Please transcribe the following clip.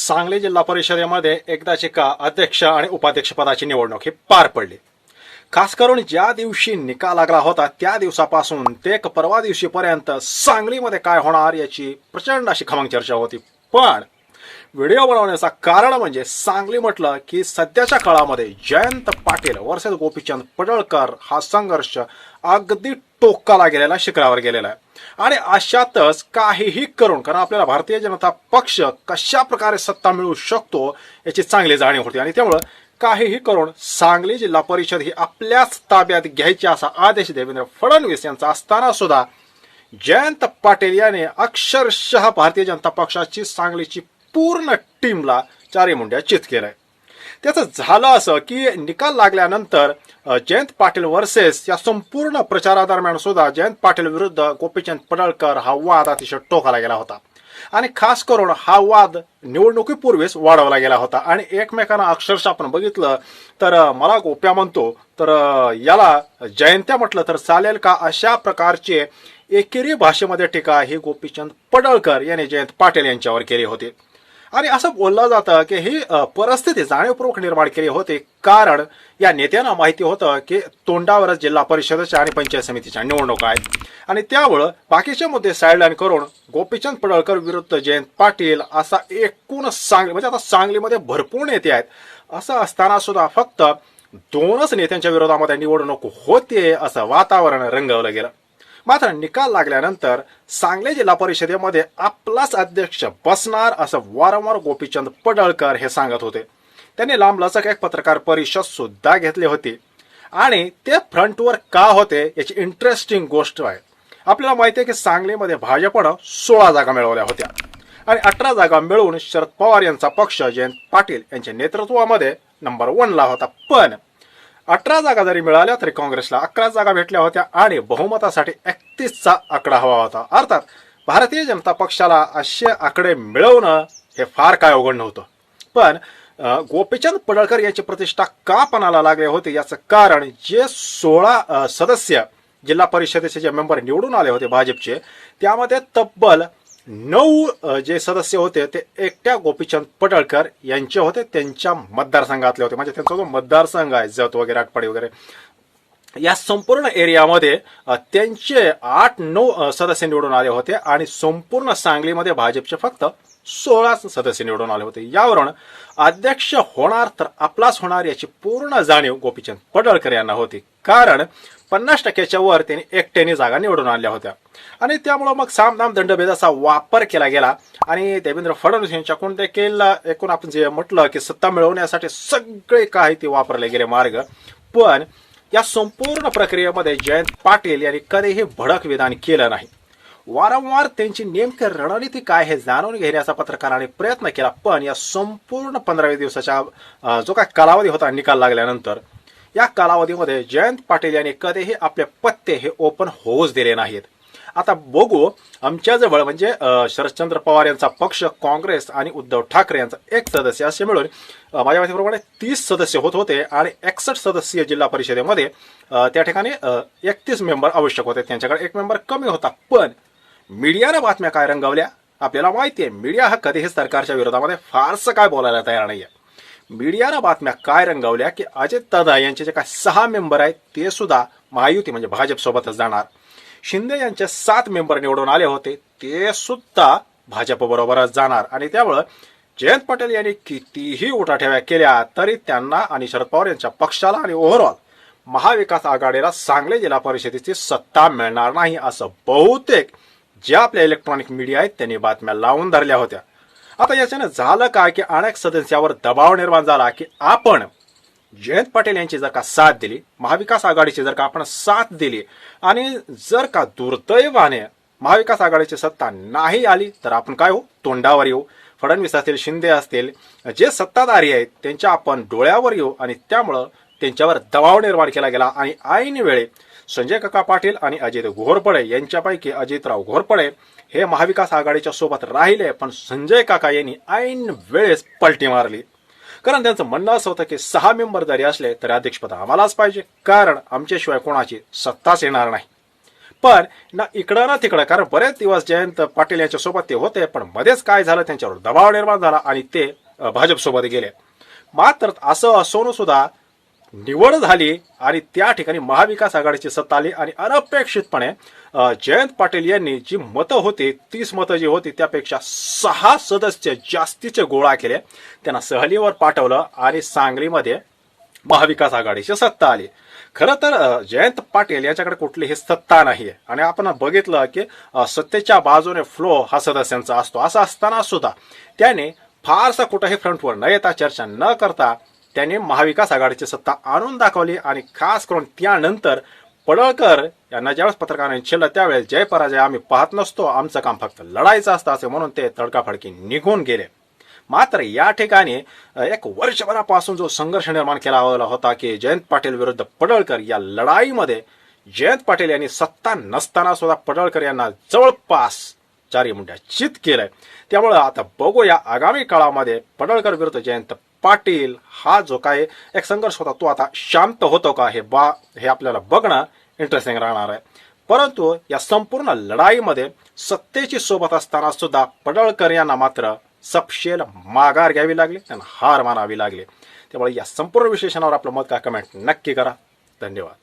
सांगली जिल्हा परिषदेमध्ये एकदाची का अध्यक्ष आणि उपाध्यक्ष पदाची निवडणूक ही पार पडली। खास करून ज्या दिवशी निकाल लागला होता त्या दिवसापासून ते परवा दिवशीपर्यंत सांगलीमध्ये काय होणार याची प्रचंड अशी खमंग चर्चा होती। पण व्हिडिओ बनवण्याचा कारण म्हणजे सांगली म्हटलं की सध्याच्या काळामध्ये जयंत पाटील वर्सेस गोपीचंद पडळकर हा संघर्ष अगदी टोकाला गेलेला, शिखरावर गेलेला आहे। आणि अशातच काहीही करून, कारण आपल्याला भारतीय जनता पक्ष कशा प्रकारे सत्ता मिळवू शकतो याची चांगली जाणीव होती आणि त्यामुळे काहीही करून सांगली जिल्हा परिषद ही आपल्याच ताब्यात घ्यायची असा आदेश देवेंद्र फडणवीस यांचा असताना सुद्धा जयंत पाटील याने अक्षरशः भारतीय जनता पक्षाची सांगलीची पूर्ण टीमला चारी मुंड्या चित केलाय। त्याचं झालं असं की निकाल लागल्यानंतर जयंत पाटील वर्सेस या संपूर्ण प्रचारादरम्यान सुद्धा जयंत पाटील विरुद्ध गोपीचंद पडळकर हा वाद अतिशय टोकाला गेला होता आणि खास करून हा वाद निवडणुकीपूर्वीच वाढवला गेला होता आणि एकमेकांना अक्षरशः आपण बघितलं तर मला गोप्या म्हणतो तर याला जयंत्या म्हटलं तर चालेल का, अशा प्रकारचे एकेरी भाषेमध्ये टीका ही गोपीचंद पडळकर याने जयंत पाटील यांच्यावर केली होती। आणि असं बोललं जातं की ही परिस्थिती जाणीवपूर्वक निर्माण केली होती, कारण या नेत्यांना माहिती होतं की तोंडावरच जिल्हा परिषदेच्या आणि पंचायत समितीच्या निवडणुका आहेत आणि त्यामुळं बाकीचे मुद्दे साईडलाईन करून गोपीचंद पडळकर विरुद्ध जयंत पाटील असा एकूण सांगली म्हणजे आता सांगलीमध्ये भरपूर नेते आहेत, असं असताना सुद्धा फक्त दोनच नेत्यांच्या विरोधामध्ये निवडणूक होते असं वातावरण रंगवलं गेलं। मात्र निकाल लागल्यानंतर सांगली जिल्हा परिषदेमध्ये आपलाच अध्यक्ष बसणार असं वारंवार गोपीचंद पडळकर हे सांगत होते। त्यांनी लांबलचक एक पत्रकार परिषद सुद्धा घेतली होती आणि ते फ्रंटवर का होते याची इंटरेस्टिंग गोष्ट आहे। आपल्याला माहिती आहे की सांगलीमध्ये भाजपनं 16 जागा मिळवल्या होत्या आणि 18 जागा मिळवून शरद पवार यांचा पक्ष जयंत पाटील यांच्या नेतृत्वामध्ये नंबर 1 ला होता। पण 18 जागा जरी मिळाल्या तरी काँग्रेसला 11 जागा भेटल्या होत्या आणि बहुमतासाठी 31चा आकडा हवा होता। अर्थात भारतीय जनता पक्षाला असे आकडे मिळवणं हे फार काय अवघड नव्हतं। पण गोपीचंद पडळकर यांची प्रतिष्ठा का पणाला लागले होते याचं कारण जे 16 सदस्य जिल्हा परिषदेचे जे मेंबर निवडून आले होते भाजपचे, त्यामध्ये तब्बल 9 जे सदस्य होते ते एकट्या गोपीचंद पडळकर यांचे होते, त्यांच्या मतदारसंघातले होते। म्हणजे त्यांचा जो मतदारसंघ आहे जत वगैरे आटपाडी वगैरे या संपूर्ण एरियामध्ये त्यांचे 8-9 सदस्य निवडून आले होते आणि संपूर्ण सांगलीमध्ये भाजपचे फक्त 16 सदस्य निवडून आले होते। यावरून अध्यक्ष होणार तर आपलाच होणार याची पूर्ण जाणीव गोपीचंद पडळकर यांना होती, कारण 50%च्या वर त्यांनी एकट्याने जागा निवडून आणल्या होत्या आणि त्यामुळे मग सामनाम दंडभेदाचा वापर केला गेला आणि देवेंद्र फडणवीस यांच्याकडून देखील एकूण आपण जे म्हटलं की सत्ता मिळवण्यासाठी सगळे काही ते वापरले गेले मार्ग। पण या संपूर्ण प्रक्रियेमध्ये जयंत पाटील यांनी कधीही भडक विधान केलं नाही। वारंवार त्यांची नेमकी रणनीती काय हे जाणून घेण्याचा पत्रकारांनी प्रयत्न केला, पण या संपूर्ण 15 दिवसाच्या जो काय कालावधी होता निकाल लागल्यानंतर या कालावधीमध्ये जयंत पाटील यांनी कधीही आपले पत्ते हे ओपन होऊच दिले नाहीत। आता बघू, आमच्याजवळ म्हणजे शरदचंद्र पवार यांचा पक्ष, काँग्रेस आणि उद्धव ठाकरे यांचा एक सदस्य असे मिळून माझ्या माहितीप्रमाणे 30 सदस्य होत होते आणि 61 सदस्य जिल्हा परिषदेमध्ये त्या ठिकाणी 31 मेंबर आवश्यक होते, त्यांच्याकडे एक मेंबर कमी होता। पण मीडियाने बातम्या काय रंगवल्या आपल्याला माहिती आहे, मीडिया हा कधीही सरकारच्या विरोधामध्ये फारसं काय बोलायला तयार नाहीये। मीडियाने बातम्या काय रंगवल्या की अजितदादा यांचे जे काय 6 मेंबर आहेत ते सुद्धा महायुती म्हणजे भाजप सोबतच जाणार। शिंदे यांचे 7 मेंबर निवडून आले होते ते सुद्धा भाजप बरोबरच जाणार आणि त्यामुळे जयंत पाटील यांनी कितीही उठाठेव्या केल्या तरी त्यांना आणि शरद पवार यांच्या पक्षाला आणि ओव्हरऑल महाविकास आघाडीला सांगली जिल्हा परिषदेची सत्ता मिळणार नाही असं बहुतेक जे आपल्या इलेक्ट्रॉनिक मीडिया आहेत त्यांनी बातम्या लावून धरल्या होत्या। आता याच्याने झालं काय की अनेक सदस्यावर दबाव निर्माण झाला की आपण जयंत पाटील यांची जर का साथ दिली, महाविकास आघाडीची जर का आपण साथ दिली आणि जर का दुर्दैवाने महाविकास आघाडीची सत्ता नाही आली तर आपण काय हो, तोंडावर येऊ। फडणवीस असतील, शिंदे असतील, जे सत्ताधारी आहेत त्यांच्या आपण डोळ्यावर येऊ आणि त्यामुळं त्यांच्यावर दबाव निर्माण केला गेला आणि ऐन वेळी संजय काका पाटील आणि अजित घोरपडे यांच्यापैकी अजितराव घोरपडे हे महाविकास आघाडीच्या सोबत राहिले, पण संजय काका यांनी ऐन वेळेस पलटी मारली, कारण त्यांचं म्हणणं असं होतं की 6 मेंबर जरी असले तरी अध्यक्षपद आम्हालाच पाहिजे, कारण आमच्याशिवाय कोणाची सत्ताच येणार नाही। पण ना इकडं ना तिकडं, कारण बरेच दिवस जयंत पाटील यांच्यासोबत ते होते, पण मध्येच काय झालं, त्यांच्यावर दबाव निर्माण झाला आणि ते भाजपसोबत गेले. मात्र असं असून सुद्धा निवड झाली आणि त्या ठिकाणी महाविकास आघाडीची सत्ता आली आणि अनपेक्षितपणे जयंत पाटील यांनी जी मतं होती, 30 मतं जी होती त्यापेक्षा 6 सदस्य जास्तीचे गोळा केले, त्यांना सहलीवर पाठवलं आणि सांगलीमध्ये महाविकास आघाडीची सत्ता आली. खरं तर जयंत पाटील यांच्याकडे कुठलीही सत्ता नाहीये आणि आपण बघितलं की सत्तेच्या बाजूने फ्लो हा सदस्यांचा असतो. असं असताना सुद्धा त्याने फारसा कुठेही फ्रंटवर न येता, चर्चा न करता त्यांनी महाविकास आघाडीची सत्ता आणून दाखवली. आणि खास करून त्यानंतर पडळकर यांना ज्यावेळेस पत्रकारांनी विचारलं त्यावेळेस जय पराजय आम्ही पाहत नसतो, आमचं काम फक्त लढायचं असतं असे म्हणून ते तडकाफडकी निघून गेले. मात्र या ठिकाणी एक वर्षभरापासून जो संघर्ष निर्माण केला होता की जयंत पाटील विरुद्ध पडळकर, या लढाईमध्ये जयंत पाटील यांनी सत्ता नसताना सुद्धा पडळकर यांना जवळपास 4 मुंड्या चित केलंय. त्यामुळे आता बघूया आगामी काळामध्ये पडळकर विरुद्ध जयंत पाटील हा जो काय एक संघर्ष होता तो आता शांत होतो का, हे आपल्याला बघणं इंटरेस्टिंग राहणार आहे. परंतु या संपूर्ण लढाईमध्ये सत्तेची सोबत असताना सुद्धा पडळकर यांना मात्र सपशेल माघार घ्यावी लागली, त्यांना हार मानावी लागली. त्यामुळे या संपूर्ण विश्लेषणावर आपलं मत काय, कमेंट नक्की करा. धन्यवाद.